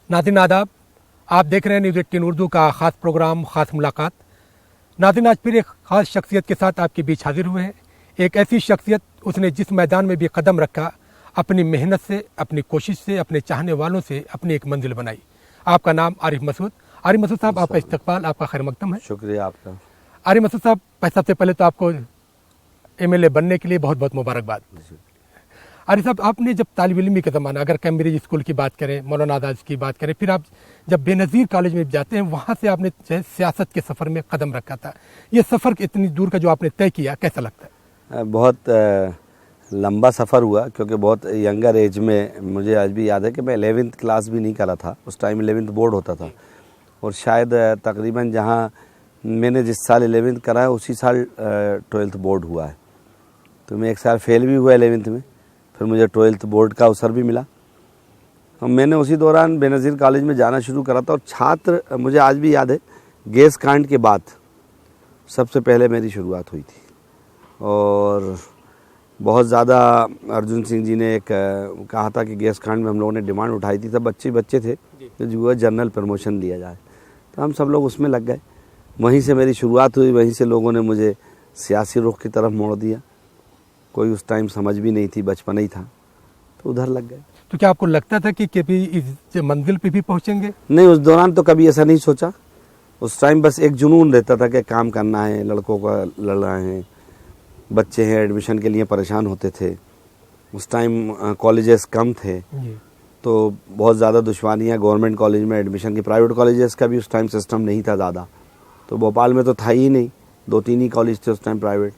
नाज़रीन आदाब, आप देख रहे हैं न्यूज़ 18 उर्दू का ख़ास प्रोग्राम ख़ास मुलाकात। नाज़रीन, आज फिर एक ख़ास शख्सियत के साथ आपके बीच हाजिर हुए हैं। एक ऐसी शख्सियत, उसने जिस मैदान में भी कदम रखा, अपनी मेहनत से, अपनी कोशिश से, अपने चाहने वालों से अपनी एक मंजिल बनाई। आपका नाम आरिफ मसूद। आरिफ मसूद साहब, आपका इस्तकबाल, आपका खैर मकदम है। शुक्रिया आपका। आरिफ मसूद साहब, सबसे पहले तो आपको MLA बनने के लिए बहुत बहुत मुबारकबाद। आरिफ साहब, आपने जब तालिब इल्मी का ज़माना, अगर कैम्ब्रिज स्कूल की बात करें, मौलाना आज़ाद की बात करें, फिर आप जब बेनज़ीर कॉलेज में जाते हैं, वहाँ से आपने सियासत के सफ़र में कदम रखा था। ये सफ़र इतनी दूर का जो आपने तय किया, कैसा लगता है? बहुत लंबा सफ़र हुआ, क्योंकि बहुत यंगर एज में, मुझे आज भी याद है कि मैं 11वीं क्लास भी नहीं करा था। उस टाइम 11वीं बोर्ड होता था, और शायद तकरीबन जहाँ मैंने जिस साल 11वीं करा है उसी साल 12th बोर्ड हुआ है। तो मैं एक साल फेल भी हुआ 11वीं में, फिर मुझे 12th बोर्ड का अवसर भी मिला। और मैंने उसी दौरान बेनज़ीर कॉलेज में जाना शुरू करा था। और छात्र, मुझे आज भी याद है, गैस कांड के बाद सबसे पहले मेरी शुरुआत हुई थी। और बहुत ज़्यादा अर्जुन सिंह जी ने एक कहा था कि गैस कांड में हम लोगों ने डिमांड उठाई थी, सब बच्चे थे कि जो है जनरल प्रमोशन दिया जाए। तो हम सब लोग उसमें लग गए। वहीं से मेरी शुरुआत हुई, वहीं से लोगों ने मुझे सियासी रुख की तरफ मोड़ दिया। कोई उस टाइम समझ भी नहीं थी, बचपन ही था, तो उधर लग गए। तो क्या आपको लगता था कि कभी इस मंजिल पे भी पहुंचेंगे? नहीं, उस दौरान तो कभी ऐसा नहीं सोचा। उस टाइम बस एक जुनून रहता था कि काम करना है, लड़कों का लड़ना है, बच्चे हैं एडमिशन के लिए परेशान होते थे। उस टाइम कॉलेजेस कम थे, तो बहुत ज़्यादा दुश्वारियाँ गवर्नमेंट कॉलेज में एडमिशन की। प्राइवेट कॉलेजेस का भी उस टाइम सिस्टम नहीं था ज़्यादा, तो भोपाल में तो था ही नहीं, 2-3 ही कॉलेज थे उस टाइम प्राइवेट।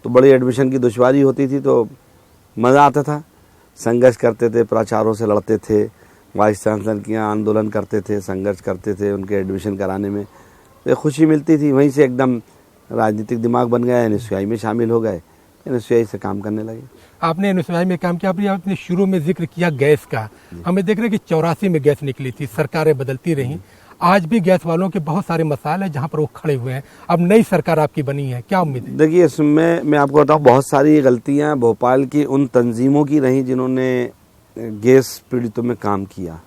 तो बड़ी एडमिशन की दुश्वारी होती थी, तो मज़ा आता था। संघर्ष करते थे, प्राचार्यों से लड़ते थे, वाइस चांसलर के यहाँ आंदोलन करते थे, संघर्ष करते थे उनके एडमिशन कराने में। तो एक खुशी मिलती थी। वहीं से एकदम राजनीतिक दिमाग बन गया, NSUI में शामिल हो गए, NSUI से काम करने लगे। आपने NSUI में काम किया। आपने शुरू में जिक्र किया गैस का। हमें देख रहे हैं कि 84 में गैस निकली थी, सरकारें बदलती रहीं, आज भी गैस वालों के बहुत सारे मसाइल हैं जहां पर वो खड़े हुए हैं। अब नई सरकार आपकी बनी है, क्या उम्मीद है? देखिए, इसमें मैं आपको बताऊं, बहुत सारी गलतियां भोपाल की उन तंजीमों की रहीं जिन्होंने गैस पीड़ितों में काम किया।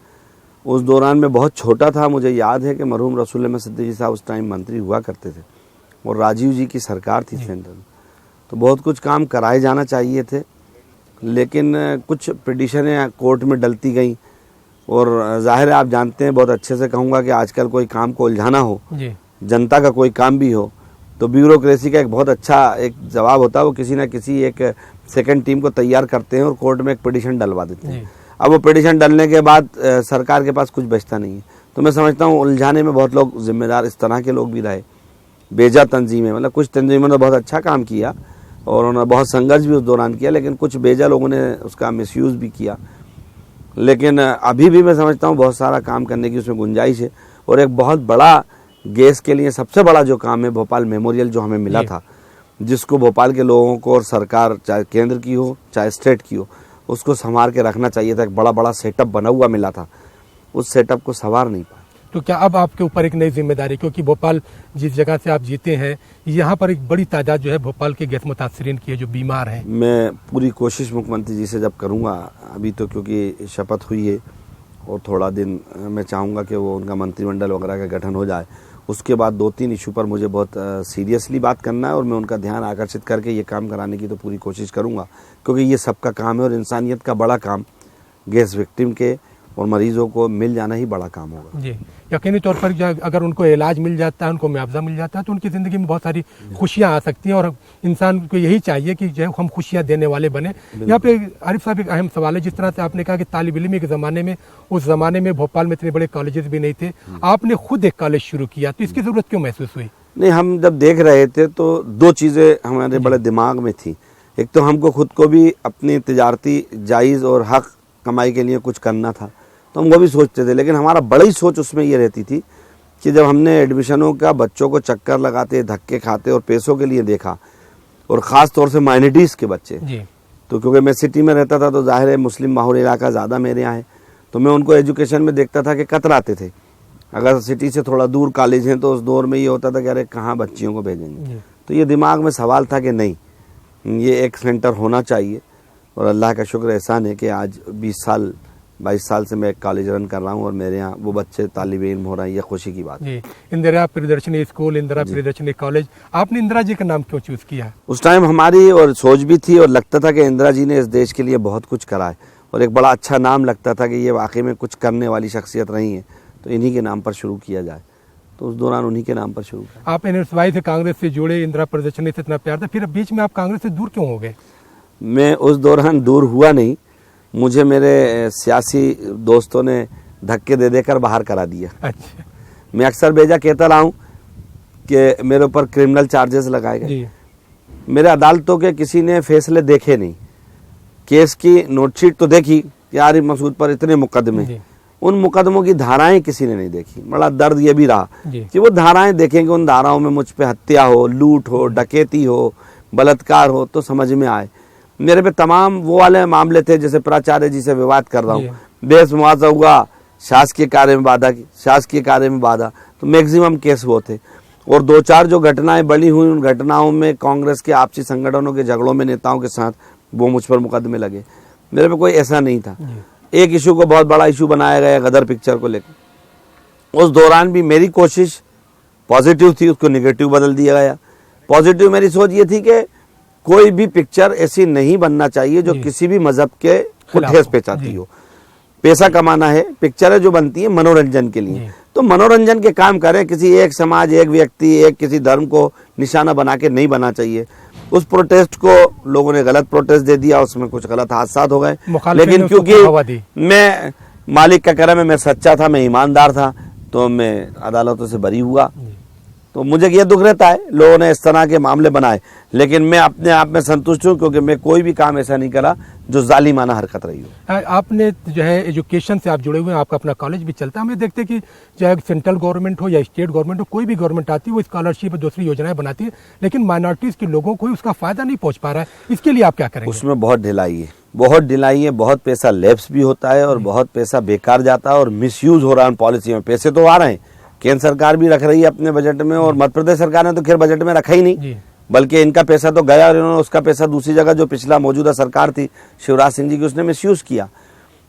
उस दौरान मैं बहुत छोटा था। मुझे याद है कि मरहूम रसूल अहमद सिद्दीकी साहब उस टाइम मंत्री हुआ करते थे, और राजीव जी की सरकार थी सेंट्रल। तो बहुत कुछ काम कराए जाना चाहिए थे, लेकिन कुछ पिटीशनें कोर्ट में डलती गई। और जाहिर है, आप जानते हैं, बहुत अच्छे से कहूँगा कि आजकल कोई काम को उलझाना हो, जनता का कोई काम भी हो, तो ब्यूरोक्रेसी का एक बहुत अच्छा एक जवाब होता है। वो किसी न किसी एक सेकंड टीम को तैयार करते हैं और कोर्ट में एक पिटीशन डलवा देते हैं। अब वो पिटीशन डलने के बाद सरकार के पास कुछ बचता नहीं है। तो मैं समझता हूँ उलझाने में बहुत लोग जिम्मेदार इस तरह के लोग भी रहे, बेजा तंजीमें। मतलब कुछ तंजीमों ने बहुत अच्छा काम किया और उन्होंने बहुत संघर्ष भी उस दौरान किया, लेकिन कुछ बेजा लोगों ने उसका मिसयूज़ भी किया। लेकिन अभी भी मैं समझता हूँ बहुत सारा काम करने की उसमें गुंजाइश है। और एक बहुत बड़ा गैस के लिए सबसे बड़ा जो काम है, भोपाल मेमोरियल जो हमें मिला था, जिसको भोपाल के लोगों को और सरकार, चाहे केंद्र की हो चाहे स्टेट की हो, उसको संभाल के रखना चाहिए था। एक बड़ा बड़ा सेटअप बना हुआ मिला था, उस सेटअप को संवार नहीं पाया। तो क्या अब आपके ऊपर एक नई जिम्मेदारी, क्योंकि भोपाल जिस जगह से आप जीते हैं, यहाँ पर एक बड़ी तादाद जो है भोपाल के गैस मुतासरीन की है जो बीमार हैं। मैं पूरी कोशिश मुख्यमंत्री जी से जब करूँगा, अभी तो क्योंकि शपथ हुई है और थोड़ा दिन मैं चाहूँगा कि वो उनका मंत्रिमंडल वगैरह का गठन हो जाए, उसके बाद 2-3 इशू पर मुझे बहुत सीरियसली बात करना है और मैं उनका ध्यान आकर्षित करके ये काम कराने की तो पूरी कोशिश करूँगा, क्योंकि ये सबका काम है और इंसानियत का बड़ा काम गैस विक्टिम के और मरीजों को मिल जाना ही बड़ा काम होगा। जी, यकीनी तौर पर अगर उनको इलाज मिल जाता है, उनको मुआवजा मिल जाता है, तो उनकी ज़िंदगी में बहुत सारी खुशियां आ सकती हैं। और इंसान को यही चाहिए कि जो हम खुशियां देने वाले बने। यहाँ पे आरिफ साहब, एक अहम सवाल है। जिस तरह से आपने कहा कि तालिब इल्मी के ज़माने में, उस ज़माने में भोपाल में इतने बड़े कॉलेजेस भी नहीं थे, आपने खुद एक कॉलेज शुरू किया, तो इसकी ज़रूरत क्यों महसूस हुई? नहीं, हम जब देख रहे थे तो 2 चीज़ें हमारे बड़े दिमाग में थी। एक तो हमको खुद को भी अपनी तिजारती जायज़ और हक कमाई के लिए कुछ करना था, तो हम वो भी सोचते थे। लेकिन हमारा बड़ी सोच उसमें ये रहती थी कि जब हमने एडमिशनों का बच्चों को चक्कर लगाते, धक्के खाते और पैसों के लिए देखा, और ख़ास तौर से माइनॉरिटीज़ के बच्चे, तो क्योंकि मैं सिटी में रहता था तो जाहिर है मुस्लिम माहौल इलाका ज़्यादा मेरे यहाँ है, तो मैं उनको एजुकेशन में देखता था कि कतराते थे। अगर सिटी से थोड़ा दूर कॉलेज हैं तो उस दौर में ये होता था कि अरे कहाँ बच्चियों को भेजेंगे। तो ये दिमाग में सवाल था कि नहीं, ये एक सेंटर होना चाहिए। और अल्लाह का शुक्र एहसान है कि आज 20 साल 22 साल से मैं एक कॉलेज रन कर रहा हूँ और मेरे यहाँ वो बच्चे तालिब इल्म हो रहे हैं, ये खुशी की बात है। जी, इंदिरा प्रियदर्शनी स्कूल, इंदिरा प्रियदर्शनी कॉलेज, आपने इंदिरा जी का नाम क्यों चूज किया? उस टाइम हमारी और सोच भी थी और लगता था कि इंदिरा जी ने इस देश के लिए बहुत कुछ करा है और एक बड़ा अच्छा नाम लगता था कि ये वाकई में कुछ करने वाली शख्सियत रही है, तो इन्हीं के नाम पर शुरू किया जाए। तो उस दौरान उन्हीं के नाम पर शुरू किया। आप NSY से कांग्रेस से जुड़े, इंदिरा प्रियदर्शनी से इतना प्यार था, फिर बीच में आप कांग्रेस से दूर क्यों हो गए? मैं उस दौरान दूर हुआ नहीं, मुझे मेरे सियासी दोस्तों ने धक्के दे देकर बाहर करा दिया। अच्छा मैं अक्सर बेजा कहता रहा हूँ कि मेरे ऊपर क्रिमिनल चार्जेस लगाए गए। जी, मेरे अदालतों के किसी ने फैसले देखे नहीं, केस की नोटशीट तो देखी कि आरिफ मसूद पर इतने मुकदमे, जी, उन मुकदमों की धाराएं किसी ने नहीं देखी। बड़ा दर्द ये भी रहा जी, कि वो धाराएं देखेंगे, उन धाराओं में मुझ पे हत्या हो, लूट हो, डकैती हो, बलात्कार हो तो समझ में आए। मेरे पे तमाम वो वाले मामले थे, जैसे प्राचार्य जी से विवाद कर रहा हूँ, बेहस मुआवजा हुआ, शासकीय कार्य में बाधा की, शासकीय कार्य में बाधा, तो मैक्सिमम केस वो थे। और 2-4 जो घटनाएं बड़ी हुई, उन घटनाओं में कांग्रेस के आपसी संगठनों के झगड़ों में नेताओं के साथ वो मुझ पर मुकदमे लगे। मेरे पे कोई ऐसा नहीं था। एक इशू को बहुत बड़ा इशू बनाया गया, गदर पिक्चर को लेकर। उस दौरान भी मेरी कोशिश पॉजिटिव थी, उसको निगेटिव बदल दिया गया। पॉजिटिव मेरी सोच ये थी कि कोई भी पिक्चर ऐसी नहीं बनना चाहिए जो किसी भी मजहब के को ठेस पहुंचाती हो। पैसा कमाना है, पिक्चरें जो बनती है मनोरंजन के लिए, तो मनोरंजन के काम करें, किसी एक समाज, एक व्यक्ति, एक किसी धर्म को निशाना बना के नहीं बना चाहिए। उस प्रोटेस्ट को लोगों ने गलत प्रोटेस्ट दे दिया, उसमें कुछ गलत हादसा हो गए, लेकिन क्योंकि मैं मालिक का करम है, मैं सच्चा था, मैं ईमानदार था, तो मैं अदालतों से बरी हुआ। तो मुझे ये दुख रहता है लोगों ने इस तरह के मामले बनाए, लेकिन मैं अपने आप में संतुष्ट हूँ क्योंकि मैं कोई भी काम ऐसा नहीं करा जो जालिमाना हरकत रही हो। आपने जो है एजुकेशन से आप जुड़े हुए हैं, आपका अपना कॉलेज भी चलता है। हम ये देखते हैं कि चाहे सेंट्रल गवर्नमेंट हो या स्टेट गवर्नमेंट हो, कोई भी गवर्नमेंट आती है वो स्कॉलरशिप और दूसरी योजनाएं बनाती है, लेकिन माइनॉरिटीज के लोगों को उसका फायदा नहीं पहुंच पा रहा है। इसके लिए आप क्या करेंगे? उसमें बहुत ढिलाई है, बहुत ढिलाई है, बहुत पैसा लैप्स भी होता है और बहुत पैसा बेकार जाता है और मिसयूज हो रहा है पॉलिसी में। पैसे तो आ रहे हैं, केंद्र सरकार भी रख रही है अपने बजट में, और मध्य प्रदेश सरकार ने तो खैर बजट में रखा ही नहीं, बल्कि इनका पैसा तो गया और इन्होंने उसका पैसा दूसरी जगह, जो पिछला मौजूदा सरकार थी शिवराज सिंह जी की, उसने मिसयूज किया।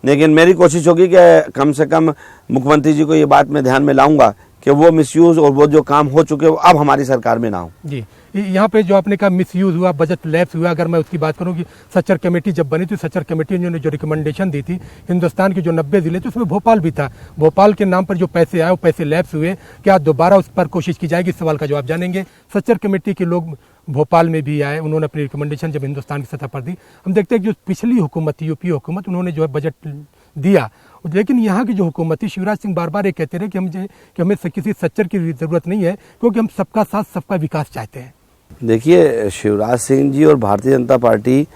लेकिन मेरी कोशिश होगी कि कम से कम मुख्यमंत्री जी को ये बात मैं ध्यान में लाऊंगा कि वो मिसयूज और वो जो काम हो चुके वो अब हमारी सरकार में ना हो। जी, यहाँ पे जो आपने कहा मिसयूज हुआ, बजट लैप्स हुआ, अगर मैं उसकी बात करूँ कि सच्चर कमेटी जब बनी थी, सच्चर कमेटी ने जो रिकमेंडेशन दी थी हिंदुस्तान के जो 90 जिले थे उसमें भोपाल भी था। भोपाल के नाम पर जो पैसे आए वो पैसे लैप्स हुए, क्या दोबारा उस पर कोशिश की जाएगी? इस सवाल का जवाब जानेंगे। सच्चर कमेटी के लोग भोपाल में भी आए, उन्होंने अपनी रिकमेंडेशन जब हिंदुस्तान की सतह पर दी। हम देखते हैं कि जो पिछली हुकूमत थी, यूपी हुकूमत, उन्होंने जो है बजट दिया, लेकिन यहाँ की जो हुकूमत थी, शिवराज सिंह बार बार ये कहते रहे कि हमें किसी सच्चर की जरूरत नहीं है, क्योंकि हम सबका साथ सबका विकास चाहते हैं। देखिए, शिवराज सिंह जी और भारतीय जनता पार्टी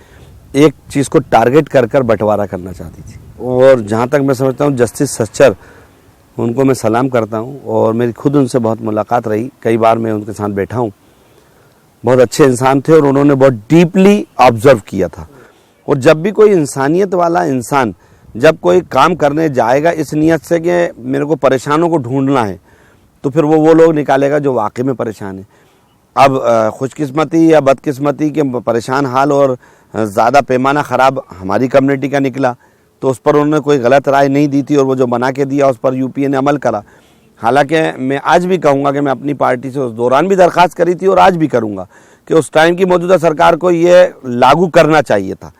एक चीज को टारगेट कर कर बंटवारा करना चाहती थी, और जहाँ तक मैं समझता हूँ जस्टिस सच्चर, उनको मैं सलाम करता हूँ और मेरी खुद उनसे बहुत मुलाकात रही, कई बार मैं उनके साथ बैठा हूँ। बहुत अच्छे इंसान थे और उन्होंने बहुत डीपली ऑब्जर्व किया था। और जब भी कोई इंसानियत वाला इंसान जब कोई काम करने जाएगा इस नियत से कि मेरे को परेशानों को ढूंढना है, तो फिर वो लोग निकालेगा जो वाकई में परेशान है। अब खुशकिस्मती या बदकिस्मती के परेशान हाल और ज़्यादा पैमाना ख़राब हमारी कम्युनिटी का निकला, तो उस पर उन्होंने कोई गलत राय नहीं दी थी और वो जो बना के दिया उस पर यूपीए ने अमल करा। हालांकि मैं आज भी कहूँगा कि मैं अपनी पार्टी से उस दौरान भी दरख्वास्त करी थी और आज भी करूँगा कि उस टाइम की मौजूदा सरकार को ये लागू करना चाहिए था,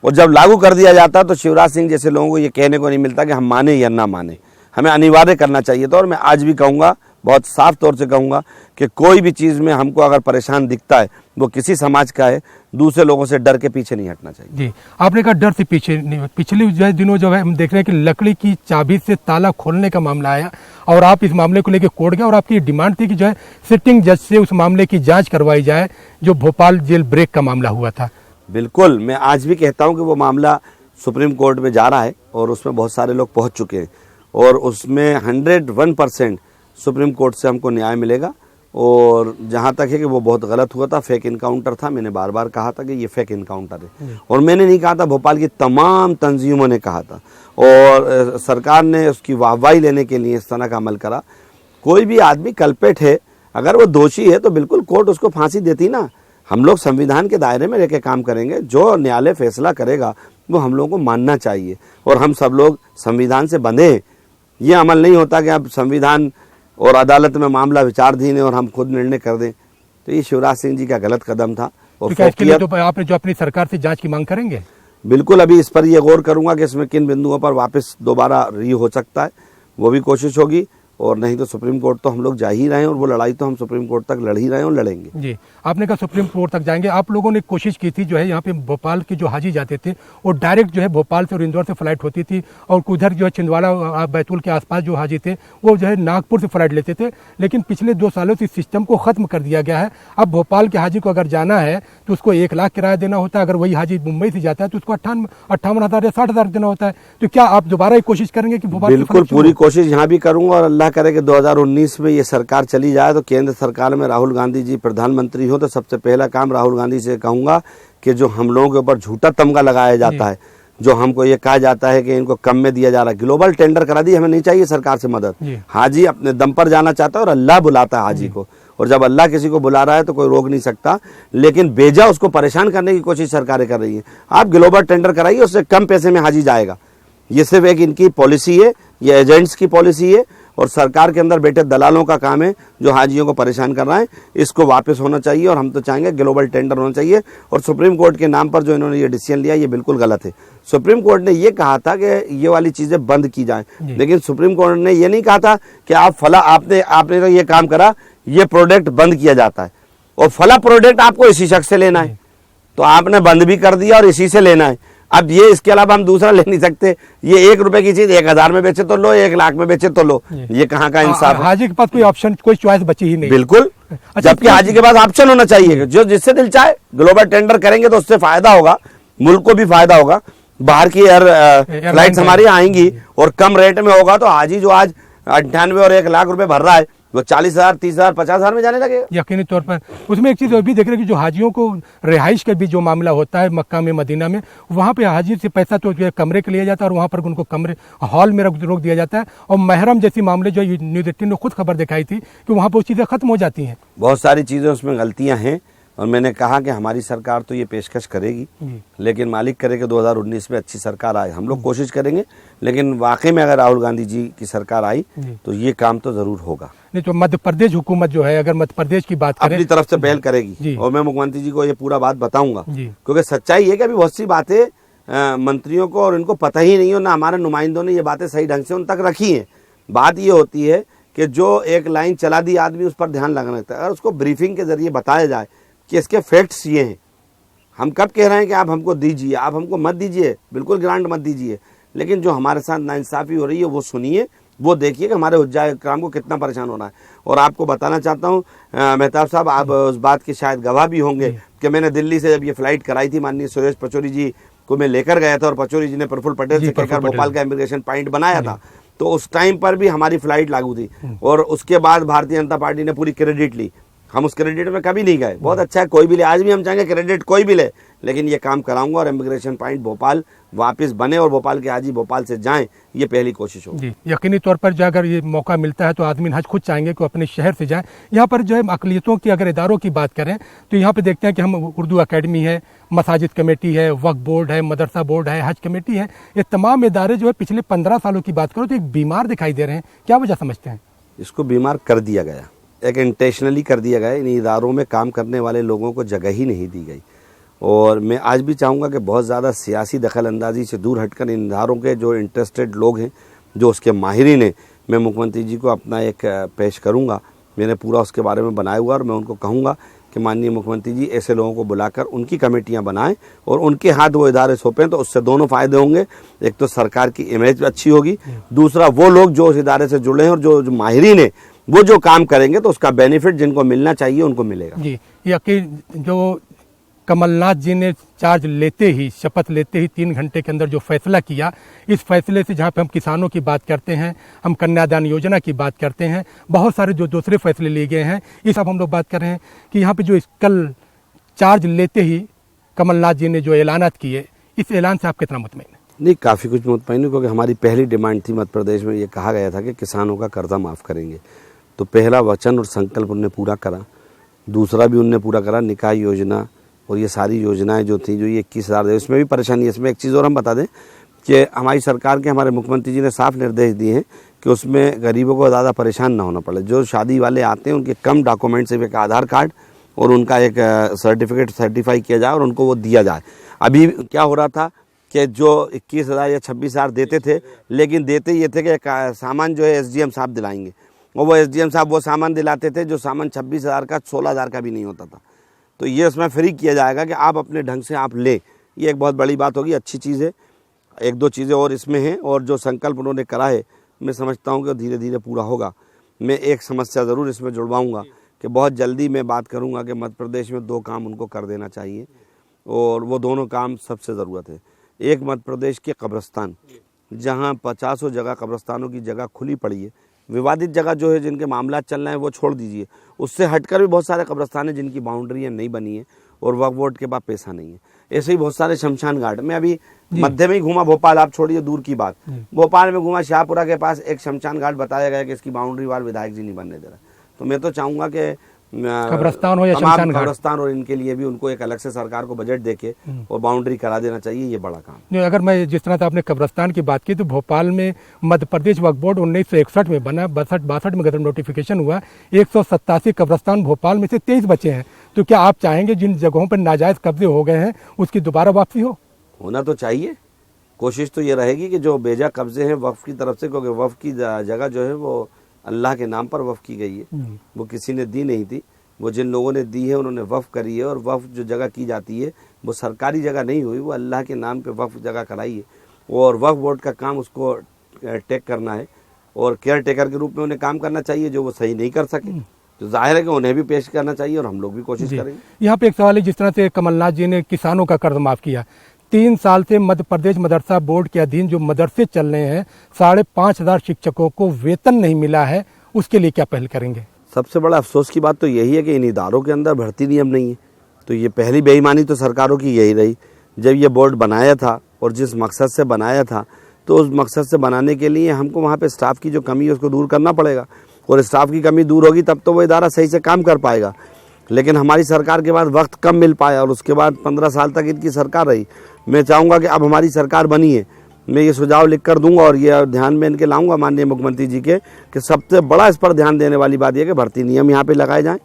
और जब लागू कर दिया जाता तो शिवराज सिंह जैसे लोगों को ये कहने को नहीं मिलता कि हम माने या ना माने, हमें अनिवार्य करना चाहिए था। और मैं आज भी कहूँगा, बहुत साफ तौर से कहूँगा कि कोई भी चीज़ में हमको अगर परेशान दिखता है वो किसी समाज का है, दूसरे लोगों से डर के पीछे नहीं हटना चाहिए। जी, आपने कहा डर से पीछे नहीं। पिछले दिनों जो है हम देख रहे हैं कि लकड़ी की चाबी से ताला खोलने का मामला आया और आप इस मामले को लेकर कोर्ट गए और आपकी डिमांड थी कि जो है सिटिंग जज से उस मामले की जाँच करवाई जाए, जो भोपाल जेल ब्रेक का मामला हुआ था। बिल्कुल, मैं आज भी कहता हूं कि वो मामला सुप्रीम कोर्ट में जा रहा है और उसमें बहुत सारे लोग पहुंच चुके हैं और उसमें 101% सुप्रीम कोर्ट से हमको न्याय मिलेगा। और जहां तक है कि वो बहुत गलत हुआ था, फेक इनकाउंटर था, मैंने बार बार कहा था कि ये फेक इनकाउंटर है, और मैंने नहीं कहा था, भोपाल की तमाम तंजीमों ने कहा था, और सरकार ने उसकी वाहवाही लेने के लिए इस तरह का अमल करा। कोई भी आदमी कल्पेट है, अगर वो दोषी है तो बिल्कुल कोर्ट उसको फांसी देती ना। हम लोग संविधान के दायरे में रहकर काम करेंगे, जो न्यायालय फैसला करेगा वो हम लोगों को मानना चाहिए और हम सब लोग संविधान से बंधे हैं। ये अमल नहीं होता कि अब संविधान और अदालत में मामला विचाराधीन है और हम खुद निर्णय कर दें। तो ये शिवराज सिंह जी का गलत कदम था। और तो इसके लिए तो आपने जो अपनी सरकार से जांच की मांग करेंगे? बिल्कुल, अभी इस पर ये गौर करूंगा कि इसमें किन बिंदुओं पर वापस दोबारा री हो सकता है, वो भी कोशिश होगी। और नहीं तो सुप्रीम कोर्ट तो हम लोग जा ही रहे हैं और वो लड़ाई तो हम सुप्रीम कोर्ट तक लड़ ही रहे हैं और लड़ेंगे। जी, आपने कहा सुप्रीम कोर्ट तक जाएंगे। आप लोगों ने कोशिश की थी जो है यहाँ पे भोपाल के जो हाजी जाते थे वो डायरेक्ट जो है भोपाल से और इंदौर से फ्लाइट होती थी, और उधर जो है छिंदवाड़ा बैतूल के आसपास जो हाजी थे वो जो है नागपुर से फ्लाइट लेते थे। लेकिन पिछले 2 सालों से इस सिस्टम को खत्म कर दिया गया है। अब भोपाल के हाजी को अगर जाना है तो उसको 1 लाख किराया देना होता है। अगर वही हाजी मुंबई से जाता है तो उसको 58,000 या 60,000 देना होता है। तो क्या आप दोबारा कोशिश करेंगे कि भोपाल? बिल्कुल, पूरी कोशिश यहाँ भी करूंगा और अल्लाह करे कि 2019 में ये सरकार चली जाए तो केंद्र सरकार में राहुल गांधी जी प्रधानमंत्री हो तो सबसे पहला काम राहुल गांधी से कहूंगा कि जो हम लोगों के ऊपर झूठा तमगा लगाया जाता है, जो हमको ये कहा जाता है कि इनको कम में दिया जा रहा है, ग्लोबल टेंडर करा दी, हमें नहीं चाहिए सरकार से मदद। हाजी अपने दम पर जाना चाहता है और अल्लाह बुलाता है हाजी को, और जब अल्लाह किसी को बुला रहा है तो कोई रोक नहीं सकता। लेकिन बेजा उसको परेशान करने की कोशिश सरकारें कर रही है। आप ग्लोबल टेंडर कराइए, उससे कम पैसे में हाजी जाएगा। ये सिर्फ एक इनकी पॉलिसी है, ये एजेंट्स की पॉलिसी है और सरकार के अंदर बैठे दलालों का काम है जो हाजियों को परेशान कर रहा है। इसको वापस होना चाहिए और हम तो चाहेंगे ग्लोबल टेंडर होना चाहिए। और सुप्रीम कोर्ट के नाम पर जो इन्होंने ये डिसीजन लिया ये बिल्कुल गलत है। सुप्रीम कोर्ट ने ये कहा था कि ये वाली चीजें बंद की जाए, लेकिन सुप्रीम कोर्ट ने ये नहीं कहा था कि आप फला आपने तो ये काम करा, ये प्रोडक्ट बंद किया जाता है और फला प्रोडक्ट आपको इसी शख्स से लेना है, तो आपने बंद भी कर दिया और इसी से लेना है। अब ये इसके अलावा हम दूसरा ले नहीं सकते। ये 1 रुपए की चीज 1000 में बेचे तो लो, 1 लाख में बेचे तो लो, ये कहाँ का इंसाफ है? हाजी के पास कोई ऑप्शन, कोई चॉइस बची ही नहीं। बिल्कुल, जबकि हाजी के पास ऑप्शन होना चाहिए, जो जिससे दिल चाहे। ग्लोबल टेंडर करेंगे तो उससे फायदा होगा, मुल्क को भी फायदा होगा, बाहर की फ्लाइट्स हमारी आएंगी और कम रेट में होगा। तो हाजी जो आज 98 और 1 लाख रुपए भर रहा है वो 40,000, 30,000, 50,000 में जाने लगेगा यकीनी तौर पर। उसमें एक चीज़ और भी देख रहे हैं कि जो हाजियों को रिहाइश का भी जो मामला होता है मक्का में, मदीना में, वहाँ पे हाजी से पैसा तो कमरे के लिया जाता है और वहाँ पर उनको कमरे हॉल में रोक दिया जाता है। और महरम जैसी मामले जो न्यूज़ 18 ने खुद खबर दिखाई थी कि वहाँ पर वो चीज़ें खत्म हो जाती हैं। बहुत सारी चीज़ें उसमें गलतियाँ हैं और मैंने कहा कि हमारी सरकार तो ये पेशकश करेगी, लेकिन मालिक करे कि 2019 में अच्छी सरकार आए। हम लोग कोशिश करेंगे, लेकिन वाकई में अगर राहुल गांधी जी की सरकार आई तो ये काम तो जरूर होगा। नहीं तो मध्य प्रदेश हुकूमत जो है, अगर मध्य प्रदेश की बात करें, अपनी तरफ से पहल करेगी और मैं मुख्यमंत्री जी को ये पूरा बात बताऊंगा, क्योंकि सच्चाई है कि अभी बहुत सी बातें मंत्रियों को और इनको पता ही नहीं है, ना हमारे नुमाइंदों ने ये बातें सही ढंग से उन तक रखी है। बात ये होती है कि जो एक लाइन चला दी आदमी उस पर ध्यान लगना लगता है। अगर उसको ब्रीफिंग के जरिए बताया जाए कि इसके फैक्ट्स ये हैं, हम कब कह रहे हैं कि आप हमको दीजिए, आप हमको मत दीजिए, बिल्कुल ग्रांट मत दीजिए, लेकिन जो हमारे साथ नाइंसाफ़ी हो रही है वो सुनिए, वो देखिए कि हमारे हुज्जा कराम को कितना परेशान होना है। और आपको बताना चाहता हूँ मेहताब साहब, आप उस बात के शायद गवाह भी होंगे कि मैंने दिल्ली से जब ये फ्लाइट कराई थी, माननीय सुरेश पचौरी जी को मैं लेकर गया था और पचौरी जी ने प्रफुल्ल पटेल से कहकर भोपाल का इमिग्रेशन पॉइंट बनाया था, तो उस टाइम पर भी हमारी फ्लाइट लागू थी। और उसके बाद भारतीय जनता पार्टी ने पूरी क्रेडिट ली, हम उस क्रेडिट में कभी नहीं गए। बहुत अच्छा है, कोई भी ले, आज भी हम चाहेंगे क्रेडिट कोई भी ले, लेकिन ये काम कराऊंगा और इमिग्रेशन पॉइंट भोपाल वापस बने और भोपाल के हाजी भोपाल से जाएं, ये पहली कोशिश होगी। यकीनी तौर पर जो अगर ये मौका मिलता है तो आदमी हज खुद चाहेंगे कि अपने शहर से जाएं। यहाँ पर जो है अकलियतों की अगर इदारों की बात करें तो यहाँ पे देखते हैं कि हम उर्दू अकेडमी है, मसाजिद कमेटी है, वक्फ बोर्ड है, मदरसा बोर्ड है, हज कमेटी है, ये तमाम इदारे जो है पिछले 15 सालों की बात करो तो एक बीमार दिखाई दे रहे हैं। क्या वजह समझते हैं? इसको बीमार कर दिया गया, एक इंटेंशनली कर दिया गया। इन इदारों में काम करने वाले लोगों को जगह ही नहीं दी गई। और मैं आज भी चाहूँगा कि बहुत ज़्यादा सियासी दखल अंदाजी से दूर हटकर इन इदारों के जो इंटरेस्टेड लोग हैं, जो उसके माहिरीन हैं, मैं मुख्यमंत्री जी को अपना एक पेश करूँगा। मैंने पूरा उसके बारे में बनाया हुआ और मैं उनको कहूँगा कि माननीय मुख्यमंत्री जी ऐसे लोगों को बुलाकर उनकी कमेटियाँ बनाएं और उनके हाथ वो इदारे सौंपें, तो उससे दोनों फ़ायदे होंगे। एक तो सरकार की इमेज अच्छी होगी, दूसरा वो लोग जो उस इदारे से जुड़े हैं और जो माहिरीन हैं वो जो काम करेंगे तो उसका बेनिफिट जिनको मिलना चाहिए उनको मिलेगा। जी, यकीन जो कमलनाथ जी ने चार्ज लेते ही, शपथ लेते ही 3 घंटे के अंदर जो फैसला किया, इस फैसले से जहाँ पे हम किसानों की बात करते हैं, हम कन्यादान योजना की बात करते हैं, बहुत सारे जो दूसरे फैसले लिए गए हैं, इस अब हम लोग बात कर रहे हैं कि यहाँ पे जो कल चार्ज लेते ही कमलनाथ जी ने जो ऐलानात किए, इस ऐलान से आप कितना मुतमईन हैं? नहीं, काफ़ी कुछ मुतमईन हूँ, क्योंकि हमारी पहली डिमांड थी मध्य प्रदेश में, ये कहा गया था कि किसानों का कर्जा माफ़ करेंगे। तो पहला वचन और संकल्प उन्होंने पूरा करा दूसरा भी उनने पूरा करा, निकाय योजना और ये सारी योजनाएं जो थी, जो ये 21,000 इसमें भी परेशानी है। इसमें एक चीज़ और हम बता दें कि हमारी सरकार के हमारे मुख्यमंत्री जी ने साफ निर्देश दिए हैं कि उसमें गरीबों को ज़्यादा परेशान ना होना पड़े। जो शादी वाले आते हैं उनके कम डॉक्यूमेंट से एक आधार कार्ड और उनका एक सर्टिफिकेट सर्टिफाई किया जाए और उनको वो दिया जाए। अभी क्या हो रहा था कि जो 21,000 या 26,000 देते थे, लेकिन देते ये थे कि सामान जो है एसडीएम साहब दिलाएंगे, और वो एसडीएम साहब वो सामान दिलाते थे जो सामान 26,000 का 16,000 का भी नहीं होता था। तो ये उसमें फ्री किया जाएगा कि आप अपने ढंग से आप ले। ये एक बहुत बड़ी बात होगी, अच्छी चीज़ है। एक दो चीज़ें और इसमें हैं, और जो संकल्प उन्होंने करा है मैं समझता हूँ कि धीरे धीरे पूरा होगा। मैं एक समस्या ज़रूर इसमें जुड़वाऊँगा कि बहुत जल्दी मैं बात करूँगा कि मध्य प्रदेश में 2 काम उनको कर देना चाहिए, और वो दोनों काम सबसे ज़रूरत है। एक मध्य प्रदेश के कब्रिस्तान, जहाँ 50 जगह कब्रिस्तानों की जगह खुली पड़ी है, विवादित जगह जो है जिनके मामला चल रहे हैं वो छोड़ दीजिए, उससे हटकर भी बहुत सारे कब्रिस्तान हैं जिनकी बाउंड्रियाँ नहीं बनी है और वक्फ बोर्ड के पास पैसा नहीं है। ऐसे ही बहुत सारे शमशान घाट में अभी मध्य में ही घूमा, भोपाल आप छोड़िए दूर की बात, भोपाल में घूमा, शाहपुरा के पास एक शमशान घाट बताया गया कि इसकी बाउंड्री वाल विधायक जी नहीं बनने दे रहा। तो मैं तो चाहूँगा कि कब्रिस्तान हो या शमशान घाट, कब्रिस्तान और इनके लिए भी उनको एक अलग से सरकार को बजट देके और बाउंड्री करा देना चाहिए। ये बड़ा काम। अगर मैं जिस तरह से आपने कब्रिस्तान की बात की, तो भोपाल में मध्य प्रदेश वक्फ बोर्ड 1961 में बना, 62 में गजब नोटिफिकेशन हुआ, 187 कब्रिस्तान भोपाल में से 23 बचे हैं। तो क्या आप चाहेंगे जिन जगहों पर नाजायज कब्जे हो गए हैं उसकी दोबारा वापसी हो? होना तो चाहिए। कोशिश तो ये रहेगी कि जो बेजा कब्जे हैं वक्फ की तरफ से, क्योंकि वक्फ की जगह जो है वो अल्लाह के नाम पर वक्फ की गई है, वो किसी ने दी नहीं थी। वो जिन लोगों ने दी है उन्होंने वक्फ करी है, और वक्फ जो जगह की जाती है वो सरकारी जगह नहीं हुई, वो अल्लाह के नाम पे वक्फ जगह कराई है। और वक्फ बोर्ड का काम उसको टेक करना है, और केयर टेकर के रूप में उन्हें काम करना चाहिए। जो वो सही नहीं कर सके तो जाहिर है कि उन्हें भी पेश करना चाहिए, और हम लोग भी कोशिश करेंगे। यहाँ पे एक सवाल है, जिस तरह से कमलनाथ जी ने किसानों का कर्ज माफ किया, 3 साल से मध्य प्रदेश मदरसा बोर्ड के अधीन जो मदरसे चल रहे हैं, 5,500 शिक्षकों को वेतन नहीं मिला है, उसके लिए क्या पहल करेंगे? सबसे बड़ा अफसोस की बात तो यही है कि इन इदारों के अंदर भर्ती नियम नहीं है। तो ये पहली बेईमानी तो सरकारों की यही रही। जब ये बोर्ड बनाया था और जिस मकसद से बनाया था, तो उस मकसद से बनाने के लिए हमको वहाँ पे स्टाफ की जो कमी है उसको दूर करना पड़ेगा, और स्टाफ की कमी दूर होगी तब तो वो इदारा सही से काम कर पाएगा। लेकिन हमारी सरकार के बाद वक्त कम मिल पाया, और उसके बाद 15 साल तक इनकी सरकार रही। मैं चाहूँगा कि अब हमारी सरकार बनी है, मैं ये सुझाव लिख कर दूंगा और ये ध्यान में इनके लाऊंगा माननीय मुख्यमंत्री जी के, कि सबसे बड़ा इस पर ध्यान देने वाली बात यह कि भर्ती नियम यहाँ पे लगाए जाएं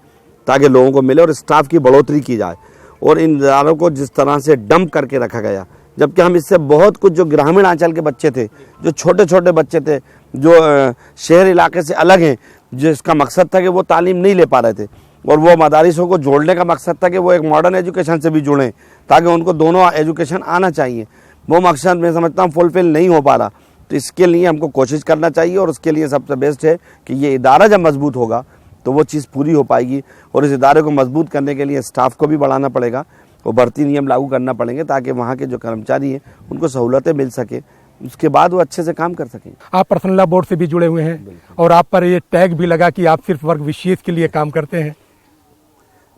ताकि लोगों को मिले और स्टाफ की बढ़ोतरी की जाए। और इन इदारों को जिस तरह से डंप करके रखा गया, जबकि हम इससे बहुत कुछ, जो ग्रामीण अंचल के बच्चे थे, जो छोटे छोटे बच्चे थे, जो शहर इलाके से अलग हैं, जिसका मकसद था कि वो तालीम नहीं ले पा रहे थे, और वो मदारिसों को जोड़ने का मकसद था कि वो एक मॉडर्न एजुकेशन से भी जुड़ें ताकि उनको दोनों एजुकेशन आना चाहिए। वो मकसद मैं समझता हूँ फुलफिल नहीं हो पा रहा। तो इसके लिए हमको कोशिश करना चाहिए, और उसके लिए सबसे बेस्ट है कि ये इदारा जब मजबूत होगा तो वो चीज़ पूरी हो पाएगी। और इस इदारे को मजबूत करने के लिए स्टाफ को भी बढ़ाना पड़ेगा और भर्ती नियम लागू करना पड़ेंगे ताकि वहाँ के जो कर्मचारी हैं उनको सहूलतें मिल सके, उसके बाद वो अच्छे से काम कर सकें। आप पर्सनल लॉ बोर्ड से भी जुड़े हुए हैं, और आप पर ये टैग भी लगा कि आप सिर्फ वर्ग विशेष के लिए काम करते हैं।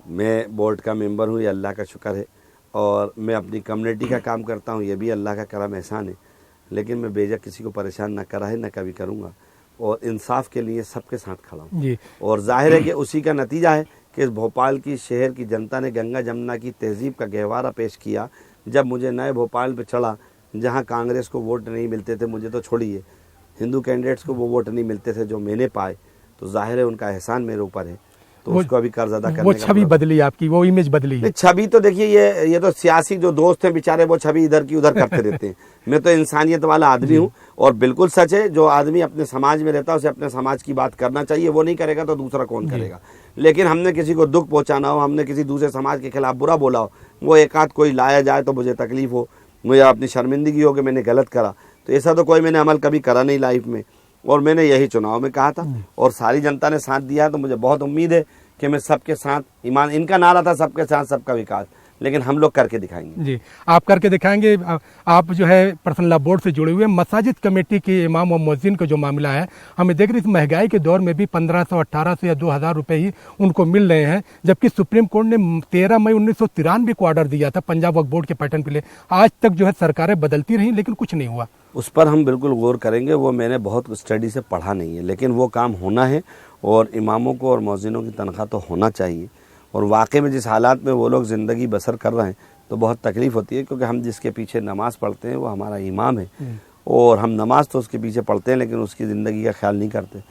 मैं बोर्ड का मेंबर हूँ, ये अल्लाह का शुक्र है, और मैं अपनी कम्युनिटी का काम करता हूँ, ये भी अल्लाह का करम एहसान है। लेकिन मैं बेजा किसी को परेशान ना करा है, ना कभी करूँगा, और इंसाफ के लिए सबके साथ खड़ा हूँ। और जाहिर है कि उसी का नतीजा है कि इस भोपाल की शहर की जनता ने गंगा जमुना की तहजीब का गहवारा पेश किया। जब मुझे नए भोपाल पे चढ़ा, जहाँ कांग्रेस को वोट नहीं मिलते थे, मुझे तो छोड़िए, हिंदू कैंडिडेट्स को वो वोट नहीं मिलते थे जो मैंने पाए, तो जाहिर है उनका एहसान मेरे ऊपर है। तो उसको अभी कर्ज अदा करने वो छवि बदली, आपकी वो इमेज बदली। छवि तो देखिए, ये तो सियासी जो दोस्त हैं बेचारे, वो छवि इधर की उधर करते रहते हैं। मैं तो इंसानियत वाला आदमी हूँ, और बिल्कुल सच है, जो आदमी अपने समाज में रहता है उसे अपने समाज की बात करना चाहिए। वो नहीं करेगा तो दूसरा कौन करेगा। लेकिन हमने किसी को दुख पहुंचाना हो, हमने किसी दूसरे समाज के खिलाफ बुरा बोला हो, वो एक आध कोई लाया जाए तो मुझे तकलीफ हो, मुझे अपनी शर्मिंदगी हो कि मैंने गलत करा, तो ऐसा तो कोई मैंने अमल कभी करा नहीं लाइफ में। और मैंने यही चुनाव में कहा था, और सारी जनता ने साथ दिया है। तो मुझे बहुत उम्मीद है कि मैं सबके साथ, ईमान इनका नारा था सबके साथ सबका विकास, लेकिन हम लोग करके दिखाएंगे। जी, आप करके दिखाएंगे। आप जो है पर्सनल लॉ बोर्ड से जुड़े हुए मसाजिद कमेटी के इमाम और मुअज्जिन का जो मामला है, हमें देख रहे इस महंगाई के दौर में भी 1500, 1800 या 2000 रुपए ही उनको मिल रहे हैं, जबकि सुप्रीम कोर्ट ने 13 मई 1993 को ऑर्डर दिया था पंजाब वक्फ बोर्ड के पैटर्न पे। आज तक जो है सरकारें बदलती रही, लेकिन कुछ नहीं हुआ। उस पर हम बिल्कुल गौर करेंगे। वो मैंने बहुत स्टडी से पढ़ा नहीं है, लेकिन वो काम होना है, और इमामों को और मुअज्जिनों की तनख्वाह तो होना चाहिए। और वाकई में जिस हालात में वो लोग ज़िंदगी बसर कर रहे हैं तो बहुत तकलीफ़ होती है, क्योंकि हम जिसके पीछे नमाज़ पढ़ते हैं वो हमारा इमाम है और हम नमाज तो उसके पीछे पढ़ते हैं लेकिन उसकी ज़िंदगी का ख्याल नहीं करते।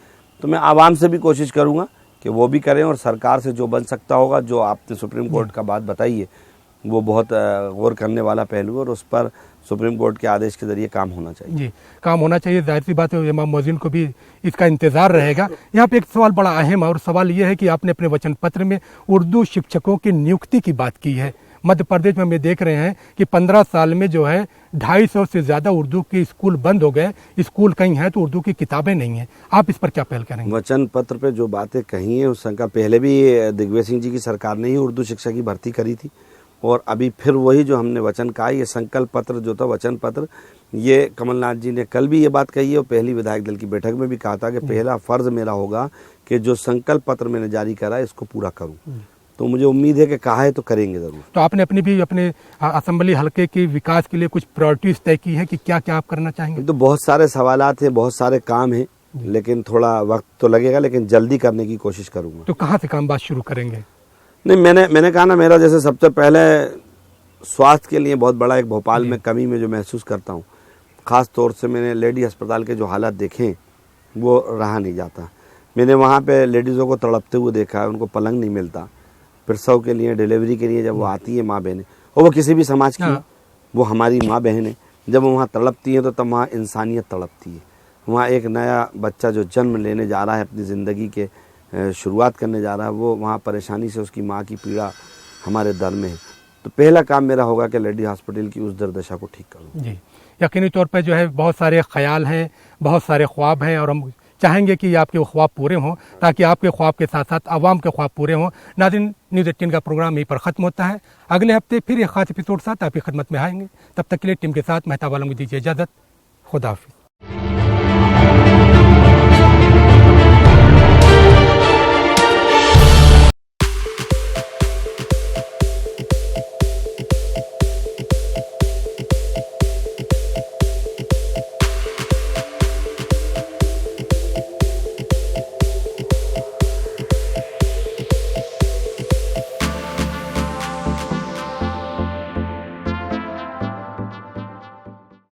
तो मैं आवाम से भी कोशिश करूँगा कि वो भी करें और सरकार से जो बन सकता होगा, जो आपने सुप्रीम कोर्ट का बात बताई है वो बहुत गौर करने वाला पहलू है और उस पर सुप्रीम कोर्ट के आदेश के जरिए काम होना चाहिए। जी, काम होना चाहिए, जाहिर सी बात है इमाम मौज़िन को भी इसका इंतज़ार रहेगा। यहाँ पे एक सवाल बड़ा अहम है और सवाल ये है कि आपने अपने वचन पत्र में उर्दू शिक्षकों की नियुक्ति की बात की है। मध्य प्रदेश में हम ये देख रहे हैं कि 15 साल में जो है 250 से ज़्यादा उर्दू के स्कूल बंद हो गए, स्कूल कहीं हैं तो उर्दू की किताबें नहीं हैं। आप इस पर क्या पहल करेंगे? वचन पत्र पे जो बातें कही हैं उस का पहले भी दिग्विजय सिंह जी की सरकार ने ही उर्दू शिक्षा की भर्ती करी थी और अभी फिर वही जो हमने वचन कहा, ये संकल्प पत्र जो था वचन पत्र, ये कमलनाथ जी ने कल भी ये बात कही है और पहली विधायक दल की बैठक में भी कहा था कि पहला फर्ज मेरा होगा कि जो संकल्प पत्र मैंने जारी करा है इसको पूरा करूं। तो मुझे उम्मीद है कि कहा है तो करेंगे ज़रूर। तो आपने अपने असेंबली हल्के के विकास के लिए कुछ प्रायोरिटीज तय की है कि क्या क्या आप करना चाहेंगे? तो बहुत सारे सवालात हैं, बहुत सारे काम हैं, लेकिन थोड़ा वक्त तो लगेगा, लेकिन जल्दी करने की कोशिश करूंगा। तो कहाँ से काम बात शुरू करेंगे? नहीं, मैंने कहा ना, मेरा जैसे सबसे पहले स्वास्थ्य के लिए बहुत बड़ा एक भोपाल में कमी में जो महसूस करता हूँ, ख़ास तौर से मैंने लेडी अस्पताल के जो हालात देखे वो रहा नहीं जाता। मैंने वहाँ पे लेडीज़ों को तड़पते हुए देखा है, उनको पलंग नहीं मिलता प्रसव के लिए, डिलीवरी के लिए जब वो आती है माँ बहनें, और वो किसी भी समाज की, वो हमारी माँ बहनें, जब वो वहाँ तड़पती हैं तो तब वहाँ इंसानियत तड़पती है। वहाँ एक नया बच्चा जो जन्म लेने जा रहा है, अपनी ज़िंदगी के शुरुआत करने जा रहा है, वो वहाँ परेशानी से उसकी माँ की पीड़ा हमारे दर में है। तो पहला काम मेरा होगा कि लेडी हॉस्पिटल की उस दुर्दशा को ठीक करूँ। जी, यकीनी तौर पर जो है बहुत सारे ख्याल हैं, बहुत सारे ख्वाब हैं और हम चाहेंगे कि आपके ख्वाब पूरे हों, ताकि आपके ख्वाब के साथ साथ आवाम के ख्वाब पूरे हों। नाज़रीन, न्यूज़ 18 का प्रोग्राम यहीं पर ख़त्म होता है। अगले हफ्ते फिर एक खास एपिसोड साथ आपकी खिदमत में आएंगे। तब तक के लिए टीम के साथ मेहताब आलम को दीजिए इजाज़त। खुदा हाफिज़।